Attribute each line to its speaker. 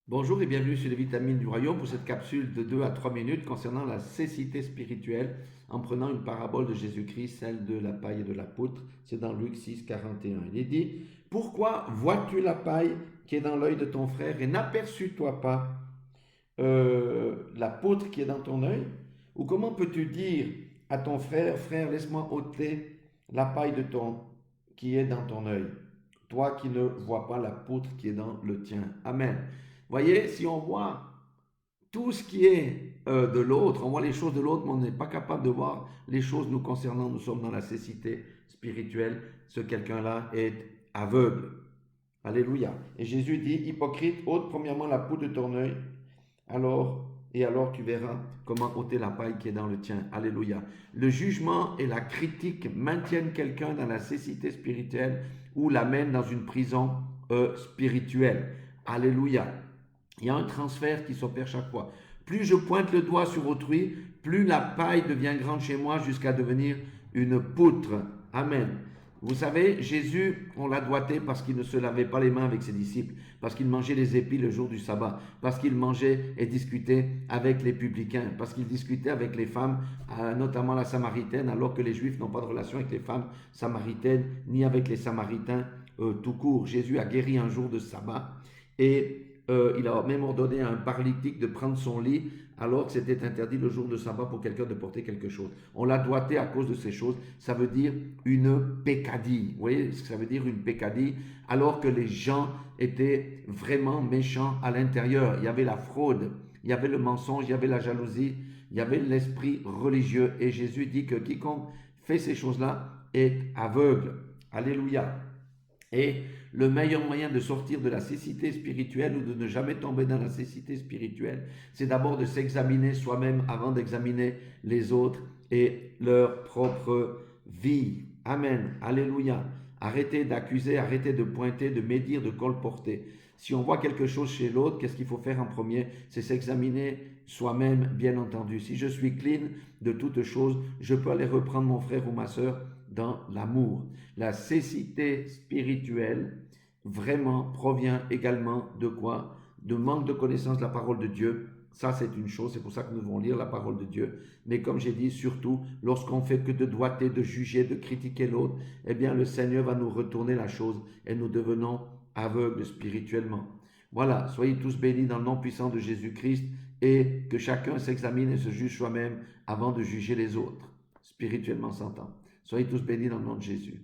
Speaker 1: Bonjour et bienvenue sur les vitamines du royaume pour cette capsule de 2 à 3 minutes concernant la cécité spirituelle en prenant une parabole de Jésus-Christ, celle de la paille et de la poutre. C'est dans Luc 6, 41. Il est dit, pourquoi vois-tu la paille qui est dans l'œil de ton frère et n'aperçus-toi pas la poutre qui est dans ton œil? Ou comment peux-tu dire à ton frère, frère, laisse-moi ôter la paille qui est dans ton œil, toi qui ne vois pas la poutre qui est dans le tien. Amen. Voyez, si on voit tout ce qui est de l'autre, on voit les choses de l'autre, mais on n'est pas capable de voir les choses nous concernant. Nous sommes dans la cécité spirituelle. Ce quelqu'un-là est aveugle. Alléluia. Et Jésus dit, hypocrite, ôte premièrement la poutre de ton œil, alors tu verras comment ôter la paille qui est dans le tien. Alléluia. Le jugement et la critique maintiennent quelqu'un dans la cécité spirituelle ou l'amènent dans une prison spirituelle. Alléluia. Il y a un transfert qui s'opère chaque fois. Plus je pointe le doigt sur autrui, plus la paille devient grande chez moi jusqu'à devenir une poutre. Amen. Vous savez, Jésus, on l'a doigté parce qu'il ne se lavait pas les mains avec ses disciples, parce qu'il mangeait les épis le jour du sabbat, parce qu'il mangeait et discutait avec les publicains, parce qu'il discutait avec les femmes, notamment la samaritaine, alors que les juifs n'ont pas de relation avec les femmes samaritaines, ni avec les samaritains tout court. Jésus a guéri un jour de sabbat et il a même ordonné à un paralytique de prendre son lit alors que c'était interdit le jour de sabbat pour quelqu'un de porter quelque chose. On l'a doigté à cause de ces choses. Ça veut dire une pécadille. Vous voyez ce que ça veut dire une pécadille? Alors que les gens étaient vraiment méchants à l'intérieur. Il y avait la fraude, il y avait le mensonge, il y avait la jalousie, il y avait l'esprit religieux. Et Jésus dit que quiconque fait ces choses-là est aveugle. Alléluia. Et le meilleur moyen de sortir de la cécité spirituelle ou de ne jamais tomber dans la cécité spirituelle, c'est d'abord de s'examiner soi-même avant d'examiner les autres et leur propre vie. Amen. Alléluia. Arrêtez d'accuser, arrêtez de pointer, de médire, de colporter. Si on voit quelque chose chez l'autre, qu'est-ce qu'il faut faire en premier? C'est s'examiner soi-même, bien entendu. Si je suis clean de toutes choses, je peux aller reprendre mon frère ou ma soeur dans l'amour. La cécité spirituelle vraiment provient également de quoi? De manque de connaissance de la parole de Dieu. Ça, c'est une chose, c'est pour ça que nous devons lire la parole de Dieu. Mais comme j'ai dit, surtout, lorsqu'on fait que de doigter, de juger, de critiquer l'autre, eh bien, le Seigneur va nous retourner la chose et nous devenons aveugles spirituellement. Voilà, soyez tous bénis dans le nom puissant de Jésus-Christ et que chacun s'examine et se juge soi-même avant de juger les autres, spirituellement s'entend. Soyez tous bénis dans le nom de Jésus.